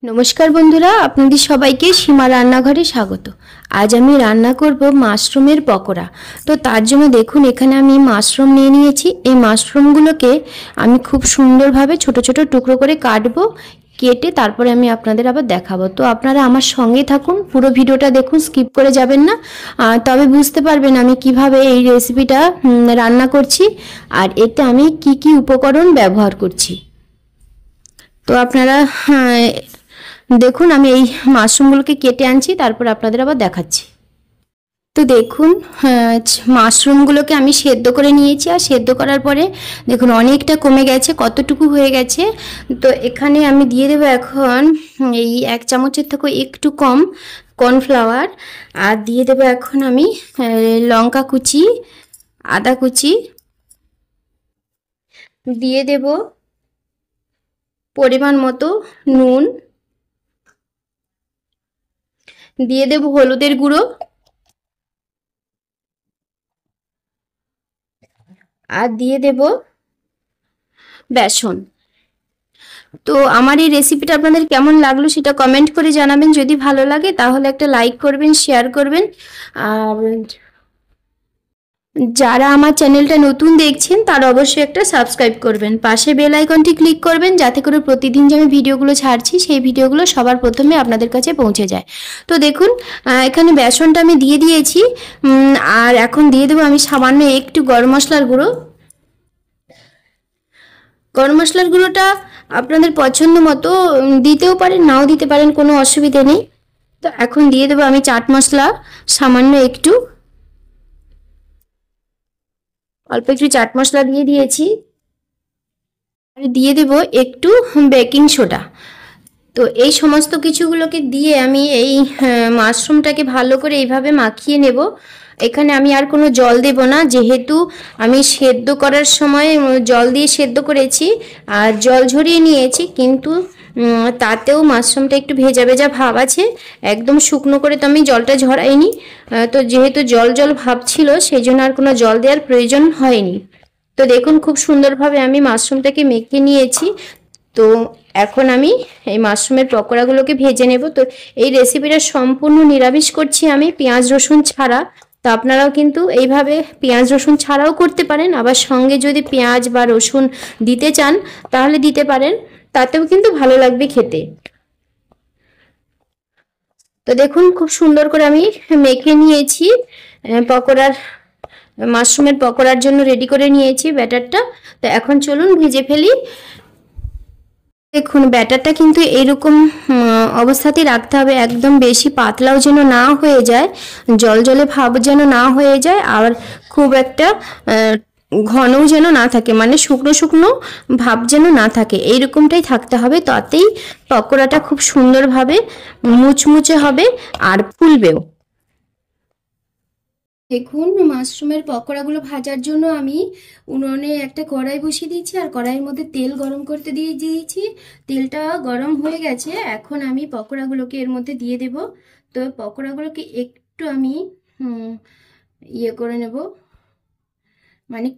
নমস্কার বন্ধুরা, আপনাদের সবাইকে সীমা রান্নাঘরে স্বাগত। আজ আমি রান্না করব মাশরুমের পকোড়া। তো তার জন্য দেখুন, এখানে আমি মাশরুম নিয়ে নিয়েছি। এই মাশরুমগুলোকে আমি খুব সুন্দরভাবে ছোট ছোট টুকরো করে কাটবো। কেটে তারপরে আমি আপনাদের আবার দেখাবো। তো আপনারা আমার সঙ্গে থাকুন, পুরো ভিডিওটা দেখুন, স্কিপ করে যাবেন না। তবে বুঝতে পারবেন আমি কিভাবে এই রেসিপিটা রান্না করছি আর এতে আমি কি কি উপকরণ ব্যবহার করছি। তো আপনারা দেখুন, আমি এই মাশরুমগুলোকে কেটে আনছি, তারপর আপনাদের আবার দেখাচ্ছি। তো দেখুন, মাশরুমগুলোকে আমি সেদ্ধ করে নিয়েছি। আর সেদ্ধ করার পরে দেখুন অনেকটা কমে গেছে, কতটুকু হয়ে গেছে। তো এখানে আমি দিয়ে দেবো এখন এই 1 চামচের থেকে একটু কম কর্নফ্লাওয়ার। আর দিয়ে দেবো এখন আমি লঙ্কা কুচি, আদা কুচি, দিয়ে দেব পরিমাণ মতো নুন, দিয়ে দেব হলুদের গুঁড়ো, আর দিয়ে দেব বেসন। তো আমার এই রেসিপিটা আপনাদের কেমন লাগলো সেটা কমেন্ট করে জানাবেন। যদি ভালো লাগে তাহলে একটা লাইক করবেন, শেয়ার করবেন। আর যারা আমার চ্যানেলটা নতুন দেখছেন তারা অবশ্যই একটা সাবস্ক্রাইব করবেন, পাশে বেল আইকনটি ক্লিক করবেন, যাতে করে প্রতিদিন যে আমি ভিডিওগুলো ছাড়ছি সেই ভিডিওগুলো সবার প্রথমে আপনাদের কাছে পৌঁছে যায়। তো দেখুন, এখানে বেসনটা আমি দিয়ে দিয়েছি। আর এখন দিয়ে দেবো আমি সামান্য একটু গরম মশলার গুঁড়ো। গরম মশলার গুঁড়োটা আপনাদের পছন্দ মতো দিতেও পারেন, নাও দিতে পারেন, কোনো অসুবিধে নেই। তো এখন দিয়ে দেবো আমি চাট মশলা সামান্য একটু, অল্প একটু চাট মশলা দিয়ে দিয়েছি। আর দিয়ে দেব একটু বেকিং সোডা। তো এই সমস্ত কিছুগুলোকে দিয়ে আমি এই মাশরুমটাকে ভালো করে এইভাবে মাখিয়ে নেব। এখানে আমি আর কোনো জল দেব না, যেহেতু আমি সেদ্ধ করার সময় জল দিয়ে সেদ্ধ করেছি আর জল ঝরিয়ে নিয়েছি, কিন্তু তাতেও মাশরুমটা একটু ভেজা ভেজা ভাব আছে। একদম শুকনো করে তো আমি জলটা ঝরাইনি। তো যেহেতু জল জল ভাব ছিল সেই জন্য আর কোনো জল দেওয়ার প্রয়োজন হয়নি। তো দেখুন, খুব সুন্দরভাবে আমি মাশরুমটাকে মেখে নিয়েছি। তো এখন আমি এই মাশরুমের পকোড়াগুলোকে ভেজে নেব। তো এই রেসিপিটা সম্পূর্ণ নিরামিষ করছি আমি, পেঁয়াজ রসুন ছাড়া। তো আপনারাও কিন্তু এইভাবে পেঁয়াজ রসুন ছাড়াও করতে পারেন, আবার সঙ্গে যদি পেঁয়াজ বা রসুন দিতে চান তাহলে দিতে পারেন, তাতেও কিন্তু ভালো লাগবে খেতে। তো দেখুন, খুব সুন্দর করে আমি মেখে নিয়েছি পকোড়ার, মাশরুমের পকোড়ার জন্য রেডি করে নিয়েছি ব্যাটারটা। তো এখন চলুন ভেজে ফেলি। দেখুন, ব্যাটারটা কিন্তু এইরকম অবস্থাতেই রাখতে হবে, একদম বেশি পাতলাও যেন না হয়ে যায়, জল জলে ভাব যেন না হয়ে যায়, আর খুব একটা ঘনও যেন না থাকে, মানে শুকনো শুকনো ভাব যেন না থাকে, এইরকমটাই থাকতে হবে। তাতেই পকোড়াটা খুব সুন্দরভাবে মুচমুচে হবে আর ফুলবেও। দেখুন, মাশরুমের পকোড়াগুলো ভাজার জন্য আমি উনুনে একটা কড়াই বসিয়ে দিয়েছি আর কড়াইয়ের মধ্যে তেল গরম করতে দিয়ে দিয়েছি। তেলটা গরম হয়ে গেছে, এখন আমি পকোড়াগুলোকে এর মধ্যে দিয়ে দেব। তো পকোড়াগুলোকে একটু আমি ইয়ে করে নেব, মানে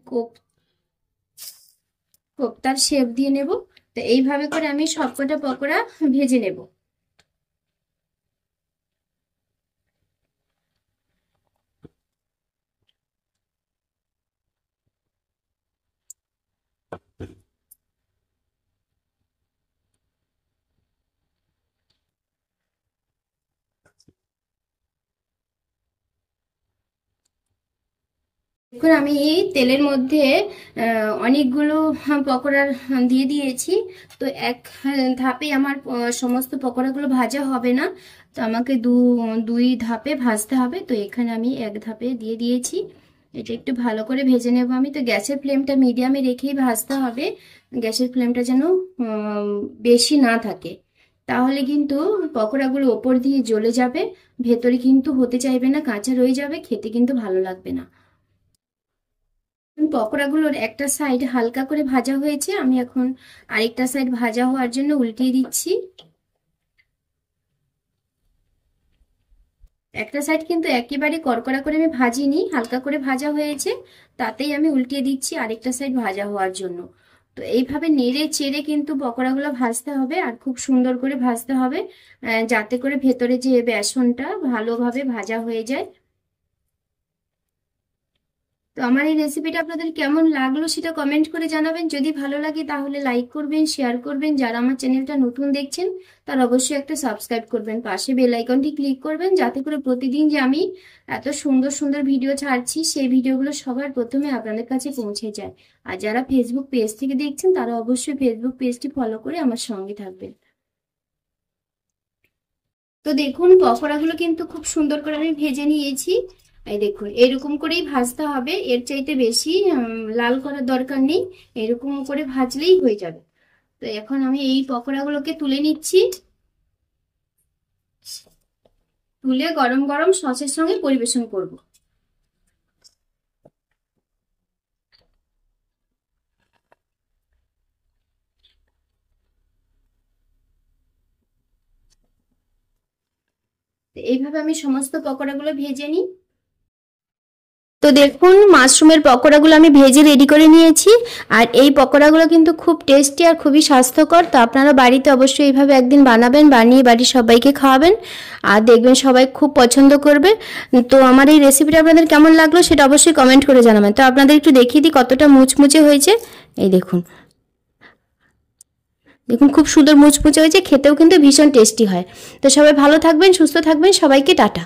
কোপ্তার শেপ দিয়ে নেব। তো এইভাবে করে আমি সবকটা পকোড়া ভেজে নেব। দেখুন, আমি এই তেলের মধ্যে অনেকগুলো পকোড়া দিয়ে দিয়েছি। তো এক ধাপে আমার সমস্ত পকোড়াগুলো ভাজা হবে না, তো আমাকে দুই ধাপে ভাজতে হবে। তো এখানে আমি এক ধাপে দিয়ে দিয়েছি। এটা একটু ভালো করে ভেজে নেব আমি। তো গ্যাসের ফ্লেমটা মিডিয়ামে রেখেই ভাজতে হবে, গ্যাসের ফ্লেমটা যেন বেশি না থাকে, তাহলে কিন্তু পকোড়াগুলো ওপর দিয়ে জ্বলে যাবে, ভেতরে কিন্তু হতে চাইবে না, কাঁচা রয়ে যাবে, খেতে কিন্তু ভালো লাগবে না। পকোড়াগুলোর একটা সাইড হালকা করে ভাজা হয়েছে, আমি এখন আরেকটা সাইড ভাজা হওয়ার জন্য উল্টিয়ে দিচ্ছি। একটা সাইড কিন্তু একেবারে কড়কড়া করে আমি ভাজিনি, হালকা করে ভাজা হয়েছে, তাতেই আমি উল্টিয়ে দিচ্ছি আরেকটা সাইড ভাজা হওয়ার জন্য। তো এইভাবে নেড়ে চেড়ে কিন্তু পকোড়াগুলো ভাজতে হবে, আর খুব সুন্দর করে ভাজতে হবে যাতে করে ভেতরে যে বেসনটা ভালোভাবে ভাজা হয়ে যায়। তো আমার এই রেসিপিটা আপনাদের কেমন লাগলো সেটা কমেন্ট করে জানাবেন। যদি ভালো লাগে তাহলে লাইক করবেন, শেয়ার করবেন। যারা আমার চ্যানেলটা নতুন দেখছেন তারা অবশ্যই একটা সাবস্ক্রাইব করবেন, পাশে বেল আইকনটি ক্লিক করবেন যাতে করে প্রতিদিন যে আমি এত সুন্দর সুন্দর ভিডিও ছাড়ছি সেই ভিডিওগুলো সবার প্রথমে আপনাদের কাছে পৌঁছে যায়। আর যারা ফেসবুক পেজ থেকে দেখছেন তারা অবশ্যই ফেসবুক পেজটি ফলো করে আমার সঙ্গে থাকবেন। তো দেখুন পকোড়াগুলো কিন্তু খুব সুন্দর করে আমি ভেজে নিয়েছি। এই দেখুন এরকম করেই ভাজতে হবে, এর চাইতে বেশি লাল করার দরকার নেই, এরকম করে ভাজলেই হয়ে যাবে। তো এখন আমি এই পকোড়াগুলোকে তুলে নিচ্ছি, তুলে গরম গরম সসের সঙ্গে পরিবেশন করব। এইভাবে আমি সমস্ত পকোড়াগুলো ভেজে নিই। তো দেখুন মাশরুমের পকোড়াগুলো আমি ভেজে রেডি করে নিয়েছি, আর এই পকোড়াগুলো কিন্তু খুব টেস্টি আর খুবই স্বাস্থ্যকর। তো আপনারা বাড়িতে অবশ্যই এইভাবে একদিন বানাবেন, বানিয়ে বাড়ির সবাইকে খাওয়াবেন, আর দেখবেন সবাই খুব পছন্দ করবে। তো আমার এই রেসিপিটা আপনাদের কেমন লাগলো সেটা অবশ্যই কমেন্ট করে জানাবেন। তো আপনাদের একটু দেখিয়ে দিই কতটা মুচমুচে হয়েছে। এই দেখুন, দেখুন খুব সুন্দর মুচমুচে হয়েছে, খেতেও কিন্তু ভীষণ টেস্টি হয়। তো সবাই ভালো থাকবেন, সুস্থ থাকবেন, সবাইকে টাটা।